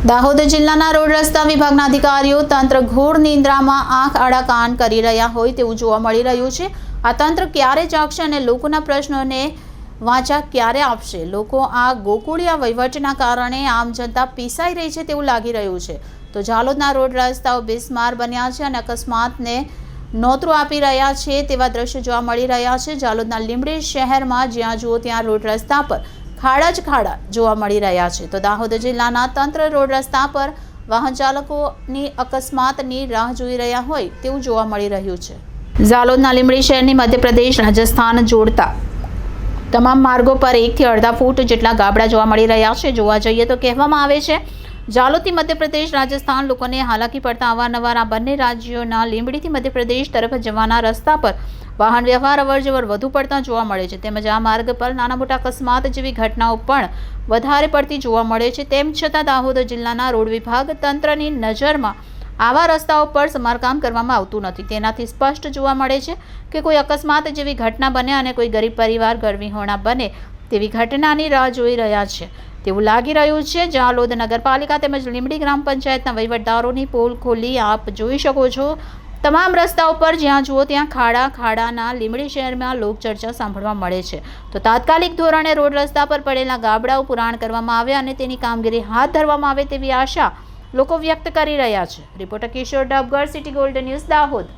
દાહોદ જિલ્લાના રોડ રસ્તા વિભાગના અધિકારીઓ તંત્ર ઘોર નિંદ્રામાં આંખ આડા કાન કરી રહ્યા હોય તેવું જોવા મળી રહ્યું છે। આ તંત્ર ક્યારે જાગશે અને લોકોના પ્રશ્નોને વાચા ક્યારે આપશે? લોકો આ ગોકુળિયા વહીવટના કારણે આમ જનતા પીસાઈ રહી છે તેવું લાગી રહ્યું છે। તો જાલોદના રોડ રસ્તાઓ બિસ્માર બન્યા છે અને અકસ્માતને નોતરું આપી રહ્યા છે તેવા દ્રશ્યો જોવા મળી રહ્યા છે। જાલોદના લીંબડી શહેરમાં જ્યાં જુઓ ત્યાં રોડ રસ્તા પર ખાડા જ ખાડા જોવા મળી રહ્યા છે। તો દાહોદ જિલ્લાના તંત્ર રોડ રસ્તા પર વાહન ચાલકોની અકસ્માતની રાહ જોઈ રહ્યા હોય તેવું જોવા મળી રહ્યું છે। જાલોદના લીંબડી શહેરની મધ્યપ્રદેશ રાજસ્થાન જોડતા તમામ માર્ગો પર 1 થી અડધા ફૂટ જેટલા ગાબડા જોવા મળી રહ્યા છે। જોવા જઈએ તો કહેવામાં આવે છે જાલોદથી મધ્યપ્રદેશ રાજસ્થાન લોકોને હાલાકી પડતા અવારનવાર આ બંને રાજ્યોના લીંબડીથી મધ્યપ્રદેશ તરફ જવાના રસ્તા પર વાહન વ્યવહાર અવરજવર વધુ પડતા જોવા મળે છે। તેમજ આ માર્ગ પર નાના મોટા અકસ્માત જેવી ઘટનાઓ પણ વધારે પડતી જોવા મળે છે। તેમ છતાં દાહોદ જિલ્લાના રોડ વિભાગ તંત્રની નજરમાં આવા રસ્તાઓ પર સમારકામ કરવામાં આવતું નથી। તેનાથી સ્પષ્ટ જોવા મળે છે કે કોઈ અકસ્માત જેવી ઘટના બને અને કોઈ ગરીબ પરિવાર ગરવિહોણા બને તેવી ઘટનાની રાહ જોઈ રહ્યા છે તેવું લાગી રહ્યું છે। જાલોદ નગરપાલિકા તેમજ લીંબડી ગ્રામ પંચાયતના વહીવટદારોની પોલ ખોલી આપ જોઈ શકો છો। તમામ રસ્તાઓ પર જ્યાં જુઓ ત્યાં ખાડાના લીંબડી શહેરમાં લોકચર્ચા સાંભળવા મળે છે। તો તાત્કાલિક ધોરણે રોડ રસ્તા પર પડેલા ગાબડાઓ પુરાણ કરવામાં આવે અને તેની કામગીરી હાથ ધરવામાં આવે તેવી આશા લોકો વ્યક્ત કરી રહ્યા છે। Reporter Kishor Dabgar, city gold news, Dahod.